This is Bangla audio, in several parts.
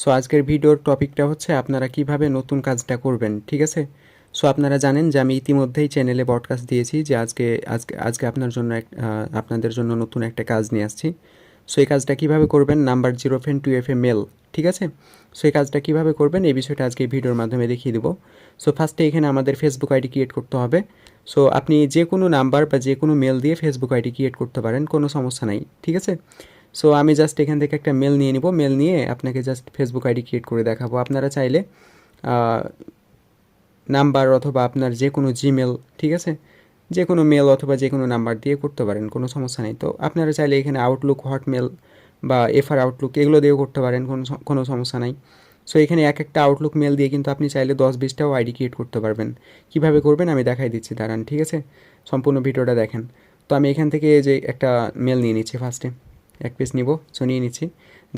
সো আজকের ভিডিওর টপিকটা হচ্ছে আপনারা কিভাবে নতুন কাজটা করবেন, ঠিক আছে? সো আপনারা জানেন যে আমি ইতিমধ্যেই চ্যানেলে পডকাস্ট দিয়েছি যে আজকে আজকে আজকে আপনাদের জন্য নতুন একটা কাজ নিয়ে আসছি। সো এই কাজটা কিভাবে করবেন, নাম্বার 0 টু মেল, ঠিক আছে? সো এই কাজটা কিভাবে করবেন এই বিষয়টা আজকে এই ভিডিওর মাধ্যমে দেখিয়ে দেবো। সো ফার্স্টে এখানে আমাদের ফেসবুক আইডি ক্রিয়েট করতে হবে। সো আপনি যে কোনো নাম্বার বা যে কোনো মেল দিয়ে ফেসবুক আইডি ক্রিয়েট করতে পারেন, কোনো সমস্যা নাই, ঠিক আছে? সো আমি জাস্ট এখান থেকে একটা মেল নিয়ে নিব, মেল নিয়ে আপনাকে জাস্ট ফেসবুক আইডি ক্রিয়েট করে দেখাবো। আপনারা চাইলে নাম্বার অথবা আপনার যে কোনো জিমেল, ঠিক আছে, যে কোনো মেল অথবা যে কোনো নাম্বার দিয়ে করতে পারেন, কোনো সমস্যা নেই। তো আপনারা চাইলে এখানে আউটলুক, হটমেল বা এফআর আউটলুক এগুলো দিয়েও করতে পারেন, কোনো সমস্যা নাই। সো এখানে এক একটা আউটলুক মেল দিয়ে কিন্তু আপনি চাইলে 10-20টাও আইডি ক্রিয়েট করতে পারবেন। কীভাবে করবেন আমি দেখাই দিচ্ছি, দাঁড়ান, ঠিক আছে? সম্পূর্ণ ভিডিওটা দেখেন। তো আমি এখান থেকে যে একটা মেল নিয়ে নিচ্ছি, ফার্স্টে এক পেজ নিব, সো নিয়ে নিচ্ছি।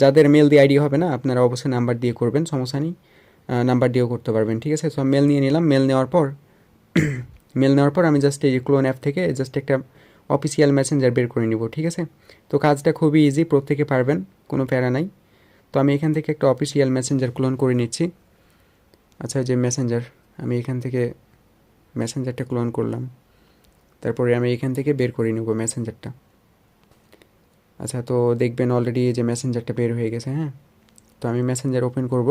যাদের মেল দিয়ে আইডি হবে না আপনারা অবশ্যই নাম্বার দিয়ে করবেন, সমস্যা নেই, নাম্বার দিয়েও করতে পারবেন, ঠিক আছে? সো মেল নিয়ে নিলাম। মেল নেওয়ার পর আমি জাস্ট এই ক্লোন অ্যাপ থেকে জাস্ট একটা অফিসিয়াল মেসেঞ্জার বের করে নিব, ঠিক আছে? তো কাজটা খুবই ইজি, প্রত্যেকে পারবেন, কোনো প্যারা নাই। তো আমি এখান থেকে একটা অফিসিয়াল মেসেঞ্জার ক্লোন করে নিচ্ছি। আচ্ছা, যে মেসেঞ্জার, আমি এখান থেকে মেসেঞ্জারটা ক্লোন করলাম, তারপরে আমি এখান থেকে বের করে নেব মেসেঞ্জারটা। আচ্ছা, তো দেখবেন অলরেডি এই যে মেসেঞ্জারটা বের হয়ে গেছে, হ্যাঁ? তো আমি মেসেঞ্জার ওপেন করব।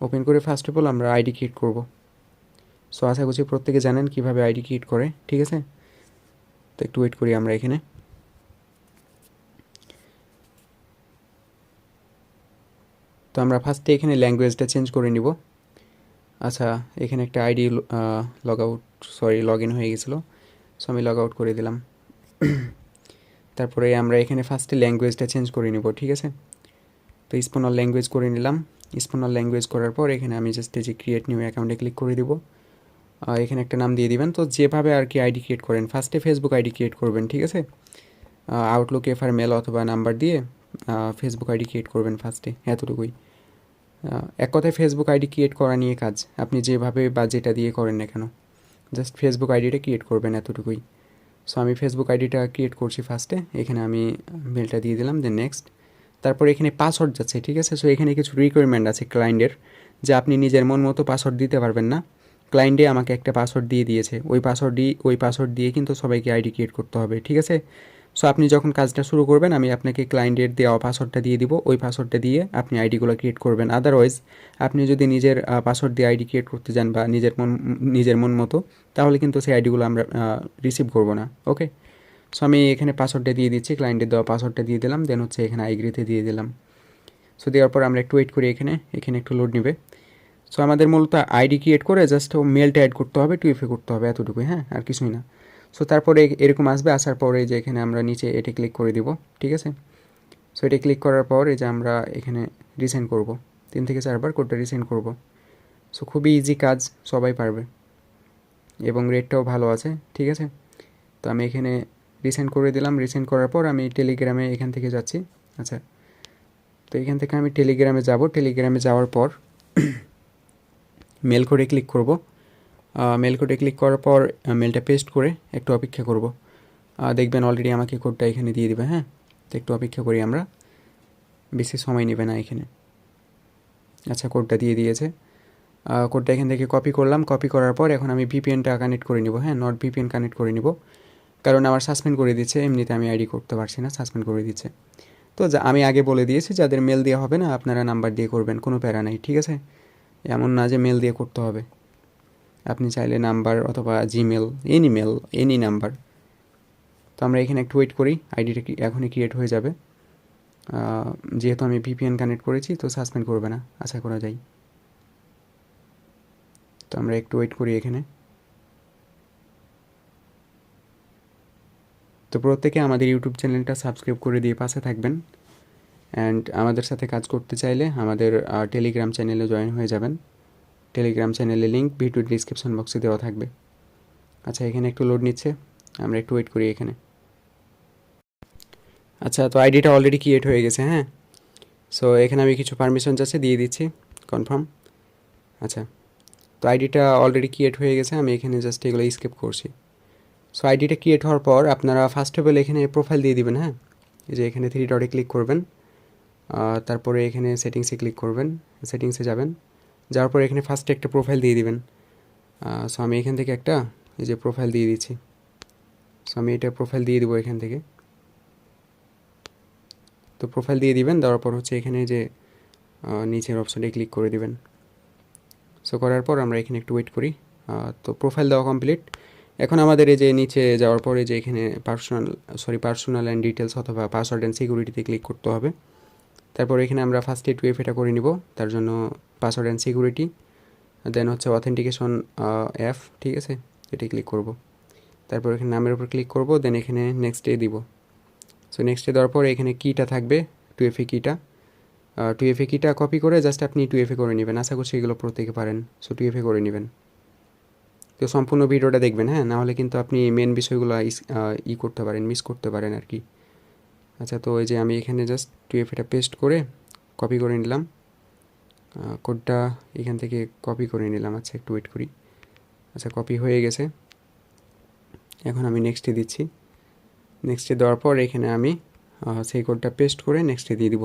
ওপেন করে ফার্স্ট অফ অল আমরা আইডি ক্রিয়েট করব। সো আশা করছি প্রত্যেকে জানেন কীভাবে আইডি ক্রিয়েট করে, ঠিক আছে? তো একটু ওয়েট করি আমরা এখানে। তো আমরা ফার্স্টে এখানে ল্যাঙ্গুয়েজটা চেঞ্জ করে নিব। আচ্ছা, এখানে একটা আইডি লগ ইন হয়ে গেছিলো, সো আমি লগ আউট করে দিলাম। তারপরে আমরা এখানে ফার্স্টে ল্যাঙ্গুয়েজটা চেঞ্জ করে নিব, ঠিক আছে? তো স্পেনাল ল্যাঙ্গুয়েজ করে নিলাম। স্পেনাল ল্যাঙ্গুয়েজ করার পর এখানে আমি জাস্ট এই যে ক্রিয়েট নিউ অ্যাকাউন্টে ক্লিক করে দিব। এখানে একটা নাম দিয়ে দিবেন। তো যেভাবে আর কি আইডি ক্রিয়েট করেন, ফার্স্টে ফেসবুক আইডি ক্রিয়েট করবেন, ঠিক আছে? আউটলুক, এফআর, মেল অথবা নাম্বার দিয়ে ফেসবুক আইডি ক্রিয়েট করবেন ফার্স্টে, এতটুকুই। এক কথায় ফেসবুক আইডি ক্রিয়েট করা নিয়ে কাজ, আপনি যেভাবে বা যেটা দিয়ে করেন না কেন, জাস্ট ফেসবুক আইডিটা ক্রিয়েট করবেন, এতটুকুই। সো আমি ফেসবুক আইডিটা ক্রিয়েট করছি ফার্স্টে, এখানে আমি মেলটা দিয়ে দিলাম, দেন নেক্সট। তারপর এখানে পাসওয়ার্ড যাচ্ছে, ঠিক আছে? সো এখানে কিছু রিকোয়ারমেন্ট আছে ক্লায়েন্টের, যে আপনি নিজের মন মতো পাসওয়ার্ড দিতে পারবেন না। ক্লায়েন্টে আমাকে একটা পাসওয়ার্ড দিয়ে দিয়েছে, ওই পাসওয়ার্ড দিয়ে কিন্তু সবাইকে আইডি ক্রিয়েট করতে হবে, ঠিক আছে? সো আপনি যখন কাজটা শুরু করবেন আমি আপনাকে ক্লায়েন্টের দেওয়া পাসওয়ার্ডটা দিয়ে দিব, ওই পাসওয়ার্ডটা দিয়ে আপনি আইডিগুলো ক্রিয়েট করবেন। আদারওয়াইজ আপনি যদি নিজের পাসওয়ার্ড দিয়ে আইডি ক্রিয়েট করতে যান বা নিজের মন মতো, তাহলে কিন্তু সেই আইডিগুলো আমরা রিসিভ করবো না, ওকে? সো আমি এখানে পাসওয়ার্ডটা দিয়ে দিচ্ছি, ক্লায়েন্টের দেওয়া পাসওয়ার্ডটা দিয়ে দিলাম, দেন হচ্ছে এখানে আইগ্রিতে দিয়ে দিলাম। সো দেওয়ার পর আমরা একটু ওয়েট করি, এখানে একটু লোড নেবে। সো আমাদের মূলত আইডি ক্রিয়েট করে জাস্ট মেলটা অ্যাড করতে হবে, টুইফে করতে হবে, এতটুকুই, হ্যাঁ? আর কিছুই না। সো তারপরে এরকম আসবে, আসার পরে যে এখানে আমরা নিচে এটা ক্লিক করে দিব, ঠিক আছে? সো এটা ক্লিক করার পর এই যে আমরা এখানে রিসেন্ড করব, 3 থেকে 4 বার কোডটা রিসেন্ড করব। সো খুবই ইজি কাজ, সবাই পারবে এবং রেটটাও ভালো আছে, ঠিক আছে? তো আমি এখানে রিসেন্ড করে দিলাম। রিসেন্ড করার পর আমি টেলিগ্রামে এখান থেকে যাচ্ছি। আচ্ছা, তো এখান থেকে আমি টেলিগ্রামে যাব। টেলিগ্রামে যাওয়ার পর মেল কোডে ক্লিক করব। মেল কোডে ক্লিক করার পর মেলটা পেস্ট করে একটু অপেক্ষা করব। দেখবেন অলরেডি আমাকে কোডটা এখানে দিয়ে দেবে, হ্যাঁ? তো একটু অপেক্ষা করি আমরা, বেশি সময় নেবে না এখানে। আচ্ছা, কোডটা দিয়ে দিয়েছে। কোডটা এখান থেকে কপি করলাম। কপি করার পর এখন আমি ভিপিএনটা কানেক্ট করে নিব, হ্যাঁ? নট ভিপিএন কানেক্ট করে নিব, কারণ আমার সাসপেন্ড করে দিচ্ছে, এমনিতে আমি আইডি করতে পারছি না, সাসপেন্ড করে দিচ্ছে। তো আমি আগে বলে দিয়েছি যাদের মেল দেওয়া হবে না আপনারা নাম্বার দিয়ে করবেন, কোনো প্যারা নাই, ঠিক আছে? এমন না যে মেল দিয়ে করতে হবে, আপনি চাইলে নাম্বার অথবা জিমেল, এনি নাম্বার। তো আমরা এখানে একটু ওয়েট করি, আইডিটা এখনই ক্রিয়েট হয়ে যাবে। যেহেতু আমি ভিপিএন কানেক্ট করেছি তো সাসপেন্ড করবে না, আশা করা যায়। তো আমরা একটু ওয়েট করি এখানে। তো প্রত্যেকে আমাদের ইউটিউব চ্যানেলটা সাবস্ক্রাইব করে দিয়ে পাশে থাকবেন। অ্যান্ড আমাদের সাথে কাজ করতে চাইলে আমাদের টেলিগ্রাম চ্যানেলে জয়েন হয়ে যাবেন। টেলিগ্রাম চ্যানেলের লিঙ্ক ভিডিওর ডিসক্রিপশন বক্সে দেওয়া থাকবে। আচ্ছা, এখানে একটু লোড নিচ্ছে, আমরা একটু ওয়েট করি এখানে। আচ্ছা, তো আইডিটা অলরেডি ক্রিয়েট হয়ে গেছে, হ্যাঁ? সো এখানে আমি কিছু পারমিশন চাচ্ছে, দিয়ে দিচ্ছি, কনফার্ম। আচ্ছা, তো আইডিটা অলরেডি ক্রিয়েট হয়ে গেছে, আমি এখানে জাস্ট এগুলো স্কিপ করছি। সো আইডিটা ক্রিয়েট হওয়ার পর আপনারা ফার্স্ট অফ অল এখানে প্রোফাইল দিয়ে দিবেন, হ্যাঁ? এই যে এখানে 3 ডটে ক্লিক করবেন। তারপরে এখানে সেটিংসে ক্লিক করবেন, সেটিংসে যাবেন, যাওয়ার পরে এখানে ফার্স্টে একটা প্রোফাইল দিয়ে দিবেন। সো আমি এখান থেকে একটা এই যে প্রোফাইল দিয়ে দিচ্ছি। সো আমি এটা প্রোফাইল দিয়ে দিব এখান থেকে। তো প্রোফাইল দিয়ে দিবেন, দেওয়ার পর হচ্ছে এখানে যে নিচের অপশানে ক্লিক করে দিবেন। সো করার পর আমরা এখানে একটু ওয়েট করি। তো প্রোফাইল দেওয়া কমপ্লিট। এখন আমাদের এই যে নিচে যাওয়ার পরে যে এখানে পার্সোনাল অ্যান্ড ডিটেলস অথবা পাসওয়ার্ড অ্যান্ড সিকিউরিটিতে ক্লিক করতে হবে। তারপর এখানে আমরা ফার্স্টে 2FA করে নিব, তার জন্য পাসওয়ার্ড অ্যান্ড সিকিউরিটি, দেন হচ্ছে অথেন্টিকেশন অ্যাপ, ঠিক আছে, এটি ক্লিক করব। তারপর এখানে নামের উপর ক্লিক করব, দেন এখানে নেক্সটে দিব। সো নেক্সটে দেওয়ার পর এখানে কিটা থাকবে 2FA কিটা, 2FA কিটা কপি করে জাস্ট আপনি 2FA করে নেবেন। আশা করছি এগুলো প্রত্যেকে পারেন। সো 2FA করে নেবেন। তো সম্পূর্ণ ভিডিওটা দেখবেন, হ্যাঁ, নাহলে কিন্তু আপনি মেন বিষয়গুলো করতে পারেন, মিস করতে পারেন আর কি। আচ্ছা, তো এই যে আমি এখানে জাস্ট 2FAটা পেস্ট করে কপি করে নিলাম, কোডটা এখান থেকে কপি করে নিলাম। আচ্ছা, একটু ওয়েট করি। আচ্ছা, কপি হয়ে গেছে। এখন আমি নেক্সটে দিচ্ছি। নেক্সটে দেওয়ার পর এখানে আমি সেই কোডটা পেস্ট করে নেক্সটে দিয়ে দিব।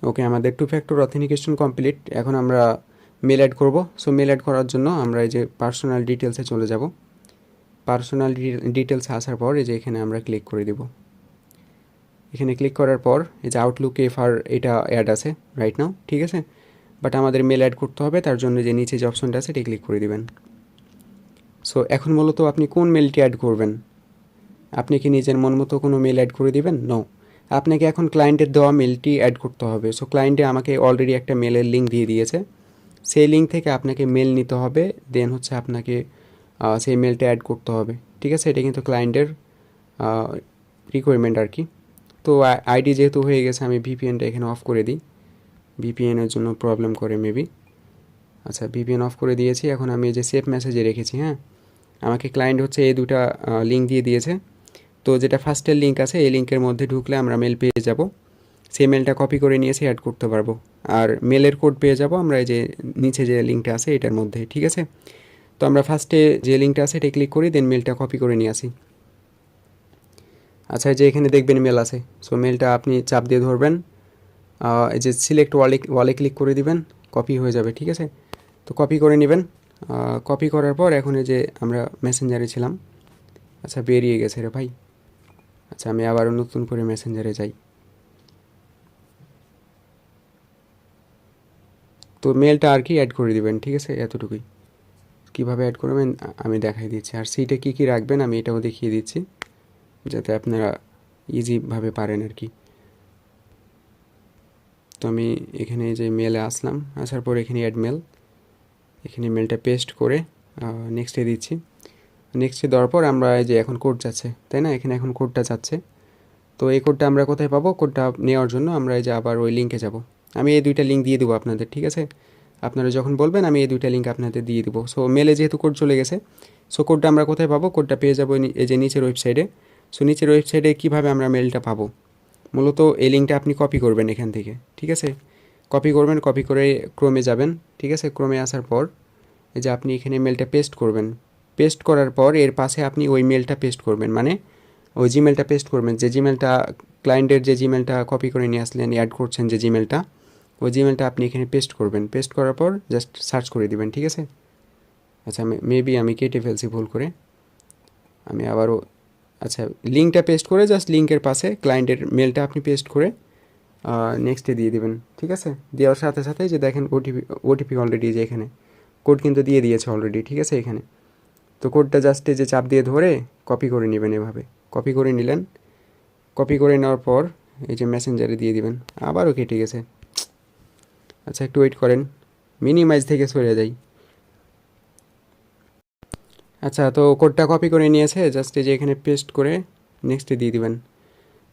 ওকে, আমাদের 2 ফ্যাক্টর অথেন্টিকেশন কমপ্লিট। এখন আমরা মেল অ্যাড করব। সো মেল অ্যাড করার জন্য আমরা এই যে পার্সোনাল ডিটেলসে চলে যাব। পার্সোনাল ডিটেলসে আসার পর এই যে এখানে আমরা ক্লিক করে দেব। এখানে ক্লিক করার পর এই যে আউটলুক এফআর এটা অ্যাড আছে রাইট নাও, ঠিক আছে, বাট আমাদের মেল অ্যাড করতে হবে, তার জন্য যে নিচে যে অপশনটা আছে এটা ক্লিক করে দিবেন। সো এখন মূলত আপনি কোন মেলটি অ্যাড করবেন? আপনি কি নিজের মন মতো কোনো মেল অ্যাড করে দিবেন? নো, আপনাকে এখন ক্লায়েন্টের দেওয়া মেলটি অ্যাড করতে হবে। সো ক্লায়েন্টে আমাকে অলরেডি একটা মেলের লিঙ্ক দিয়ে দিয়েছে, সেই লিঙ্ক থেকে আপনাকে মেল নিতে হবে, দেন হচ্ছে আপনাকে সেই মেলটা অ্যাড করতে হবে, ঠিক আছে। এটা কিন্তু ক্লায়েন্টের রিকোয়ারমেন্ট আর কি। তো আইডি যেহেতু হয়ে গেছে, আমি ভিপিএনটা এখানে অফ করে দিই, ভিপিএনের জন্য প্রবলেম করে মেবি। আচ্ছা, ভিপিএন অফ করে দিয়েছি। এখন আমি এই যে সেভ মেসেজে রেখেছি, হ্যাঁ, আমাকে ক্লায়েন্ট হচ্ছে এই দুটা লিঙ্ক দিয়ে দিয়েছে। তো যেটা ফার্স্টের লিঙ্ক আছে এই লিঙ্কের মধ্যে ঢুকলে আমরা মেল পেয়ে যাব, সেই মেলটা কপি করে নিয়ে এসে অ্যাড করতে পারবো। আর মেলের কোড পেয়ে যাব আমরা এই যে নিচে যে লিঙ্কটা আছে এটার মধ্যে, ঠিক আছে। তো আমরা ফার্স্টে যে লিঙ্কটা আছে এটা ক্লিক করি, দেন মেলটা কপি করে নিয়ে আসি। আচ্ছা, যে এখানে দেখবেন মেল আছে, সো মেলটা আপনি চাপ দিয়ে ধরবেন, এই যে সিলেক্ট ওয়ালে ক্লিক করে দিবেন, কপি হয়ে যাবে, ঠিক আছে। তো কপি করে নেবেন। কপি করার পর এখন এই যে আমরা মেসেঞ্জারে ছিলাম, আচ্ছা বেরিয়ে গেছে রে ভাই। আচ্ছা, আমি আবারও নতুন করে মেসেঞ্জারে যাই। তো মেলটা আর কি অ্যাড করে দিবেন, ঠিক আছে, এতটুকুই। কীভাবে অ্যাড করবেন আমি দেখাই দিচ্ছি, আর সেইটা কী কী রাখবেন আমি এটাও দেখিয়ে দিচ্ছি, যাতে আপনারা ইজিভাবে পারেন আর কি। তো আমি এখানে যে মেলে আসলাম, আসার পর এখানে অ্যাড মেল, এখানে মেলটা পেস্ট করে নেক্সটে দিচ্ছি। নেক্সটে দেওয়ার পর আমরা এই যে এখন কোড যাচ্ছে, তাই না, এখানে এখন কোডটা যাচ্ছে। তো এই কোডটা আমরা কোথায় পাবো? কোডটা নেওয়ার জন্য আমরা এই যে আবার ওই লিঙ্কে যাব। আমি এই দুইটা লিঙ্ক দিয়ে দেবো আপনাদের, ঠিক আছে। আপনারা যখন বলবেন আমি এই দুইটা লিঙ্ক আপনাদের দিয়ে দেবো। সো মেলে যেহেতু কোড চলে গেছে, সো কোডটা আমরা কোথায় পাবো? কোডটা পেয়ে যাবো এই যে নিচের ওয়েবসাইটে। সো নিচের ওয়েবসাইটে কীভাবে আমরা মেলটা পাবো? মূলত এই লিঙ্কটা আপনি কপি করবেন এখান থেকে, ঠিক আছে। কপি করবেন, কপি করে ক্রোমে যাবেন, ঠিক আছে। ক্রোমে আসার পর এই যে আপনি এখানে মেলটা পেস্ট করবেন। পেস্ট করার পর এর পাশে আপনি ওই মেলটা পেস্ট করবেন, মানে ওই জিমেলটা পেস্ট করবেন, যে জিমেলটা ক্লায়েন্টের যে জিমেলটা কপি করে নিয়ে আসলেন, অ্যাড করছেন যে জিমেলটা, ওই জিমেলটা আপনি এখানে পেস্ট করবেন। পেস্ট করার পর জাস্ট সার্চ করে দিবেন, ঠিক আছে। আচ্ছা, মেবি আমি কেটে ফেলছি ভুল করে, আমি আবারও, আচ্ছা, লিঙ্কটা পেস্ট করে জাস্ট লিঙ্কের পাশে ক্লায়েন্টের মেলটা আপনি পেস্ট করে নেক্সটে দিয়ে দিবেন, ঠিক আছে। দেওয়ার সাথে সাথে যে দেখেন ওটিপি অলরেডি যে এখানে কোড কিন্তু দিয়ে দিয়েছে অলরেডি, ঠিক আছে এখানে। তো কোডটা জাস্ট যে চাপ দিয়ে ধরে কপি করে নেবেন, এভাবে কপি করে নিলেন। কপি করে নেওয়ার পর এই যে মেসেঞ্জারে দিয়ে দিবেন। আবারও কেটে গেছে। আচ্ছা, একটু ওয়েট করেন, মিনিমাইজ থেকে সরে যাই। আচ্ছা, তো কোডটা কপি করে নিয়েছে, জাস্ট এই যে এখানে পেস্ট করে নেক্সটে দিয়ে দিবেন।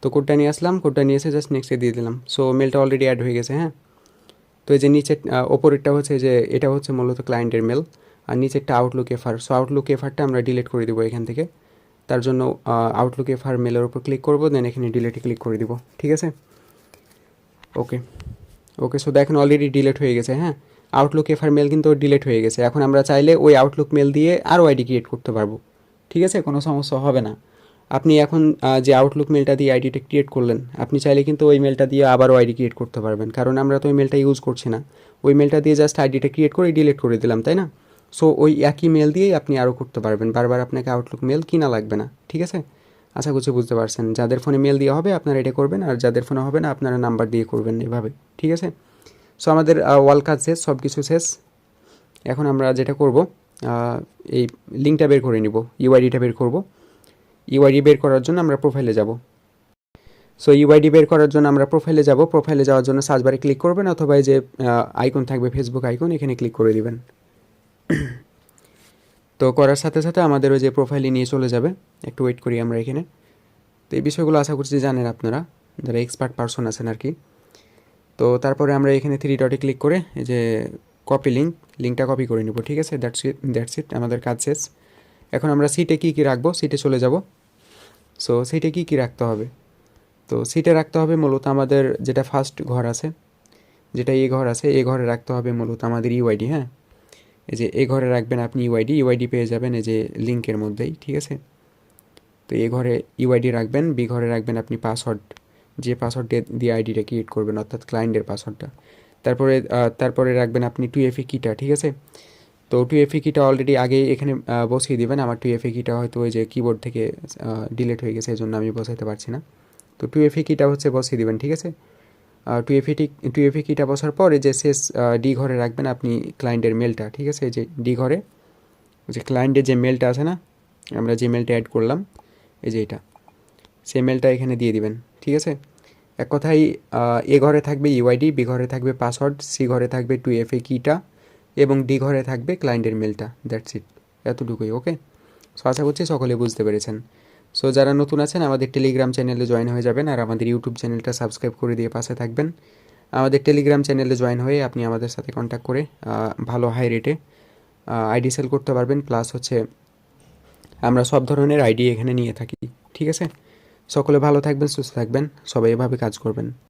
তো কোডটা নিয়ে আসলাম, কোডটা নিয়ে এসে জাস্ট নেক্সটে দিয়ে দিলাম। সো মেলটা অলরেডি অ্যাড হয়ে গেছে, হ্যাঁ। তো এই যে নিচে ওপরেরটা হচ্ছে যে এটা হচ্ছে মূলত ক্লায়েন্টের মেল, আর নিচেরটা আউটলুক এফআর। সো আউটলুক এফআরটা আমরা ডিলিট করে দেবো এখান থেকে। তার জন্য আউটলুক এফআর মেলের উপর ক্লিক করবো, দেন এখানে ডিলিটে ক্লিক করে দিব, ঠিক আছে। ওকে ওকে, সো দেখেন অলরেডি ডিলিট হয়ে গেছে, হ্যাঁ। আউটলুক এফআর মেল কিন্তু ডিলিট হয়ে গেছে। এখন আমরা চাইলে ওই আউটলুক মেল দিয়ে আরও আইডি ক্রিয়েট করতে পারবো, ঠিক আছে, কোনো সমস্যা হবে না। আপনি এখন যে আউটলুক মেলটা দিয়ে আইডিটা ক্রিয়েট করলেন, আপনি চাইলে কিন্তু ওই মেলটা দিয়ে আবারও আইডি ক্রিয়েট করতে পারবেন, কারণ আমরা তো ওই মেলটা ইউজ করছি না। ওই মেলটা দিয়ে জাস্ট আইডিটা ক্রিয়েট করে ডিলিট করে দিলাম, তাই না? সো ওই একই মেল দিয়েই আপনি আরও করতে পারবেন, বারবার আপনাকে আউটলুক মেল কিনা লাগবে না, ঠিক আছে? আশা করছি বুঝতে পারছেন। যাদের ফোনে মেল দিয়ে হবে আপনারা এটা করবেন, আর যাদের ফোনে হবে না আপনারা নাম্বার দিয়ে করবেন এভাবে, ঠিক আছে? সো আমাদের ওয়াল কাজ শেষ, সব কিছু শেষ। এখন আমরা যেটা করব, এই লিঙ্কটা বের করে নিব, ইউআইডিটা বের করব। ইউআইডি বের করার জন্য আমরা প্রোফাইলে যাব। সো ইউআইডি বের করার জন্য আমরা প্রোফাইলে যাব। প্রোফাইলে যাওয়ার জন্য সার্চ বারে ক্লিক করবেন, অথবা এই যে আইকন থাকবে ফেসবুক আইকন, এখানে ক্লিক করে দিবেন। তো করার সাথে সাথে আমাদের ওই যে প্রোফাইলে নিয়ে চলে যাবে। একটু ওয়েট করি আমরা এখানে। তো এই বিষয়গুলো আশা করছি জানেন আপনারা, যারা এক্সপার্ট পারসন আছেন আর কি। তো তারপরে আমরা এখানে থ্রি ডটে ক্লিক করে এই যে কপি লিঙ্কটা কপি করে নিব, ঠিক আছে? দ্যাটস ইট, আমাদের কাজ শেষ। এখন আমরা সিটে কী কী রাখবো, সিটে চলে যাব। সো সিটে কী কী রাখতে হবে, তো সিটে রাখতে হবে মূলত আমাদের যেটা ফার্স্ট ঘর আছে, যেটা এ ঘর আছে, এ ঘরে রাখতে হবে মূলত আমাদের ইউআইডি। হ্যাঁ, এই যে এ ঘরে রাখবেন আপনি ইউআইডি পেয়ে যাবেন এই যে লিঙ্কের মধ্যেই, ঠিক আছে? তো এ ঘরে ইউআইডি রাখবেন, বি ঘরে রাখবেন আপনি পাসওয়ার্ড, যে পাসওয়ার্ড দিয়ে আইডিটা ক্রিয়েট করবেন, অর্থাৎ ক্লায়েন্টের পাসওয়ার্ডটা। তারপরে রাখবেন আপনি 2FA কিটা, ঠিক আছে? তো 2FA কিটা অলরেডি আগে এখানে বসিয়ে দেবেন। আমার 2FA কিটা হয়তো ওই যে কিবোর্ড থেকে ডিলিট হয়ে গেছে, এই জন্য আমি বসাইতে পারছি না। তো 2FA কিটা হচ্ছে বসিয়ে দেবেন, ঠিক আছে? 2FA কিটা বসার পর এই যে শেষ ডি ঘরে রাখবেন আপনি ক্লায়েন্টের মেলটা, ঠিক আছে? এই যে ডি ঘরে যে ক্লায়েন্টের যে মেলটা আছে না, আমরা যে মেলটা অ্যাড করলাম, এই যে এটা, সেই মেলটা এখানে দিয়ে দিবেন, ঠিক আছে? এক কথায় এ ঘরে থাকবে ইউআইডি, বি ঘরে থাকবে পাসওয়ার্ড, সি ঘরে থাকবে 2FA কিটা, এবং ডি ঘরে থাকবে ক্লায়েন্টের মেলটা। দ্যাটস ইট, এতটুকুই। ওকে, সো আশা করছি সকলে বুঝতে পেরেছেন। সো যারা নতুন আছেন আমাদের টেলিগ্রাম চ্যানেলে জয়েন হয়ে যাবেন, আর আমাদের ইউটিউব চ্যানেলটা সাবস্ক্রাইব করে দিয়ে পাশে থাকবেন। আমাদের টেলিগ্রাম চ্যানেলে জয়েন হয়ে আপনি আমাদের সাথে কন্ট্যাক্ট করে ভালো হাই রেটে আইডি সেল করতে পারবেন। প্লাস হচ্ছে আমরা সব ধরনের আইডি এখানে নিয়ে থাকি, ঠিক আছে? সকলে ভালো থাকবেন, সুস্থ থাকবেন, সবাই এভাবে কাজ করবেন।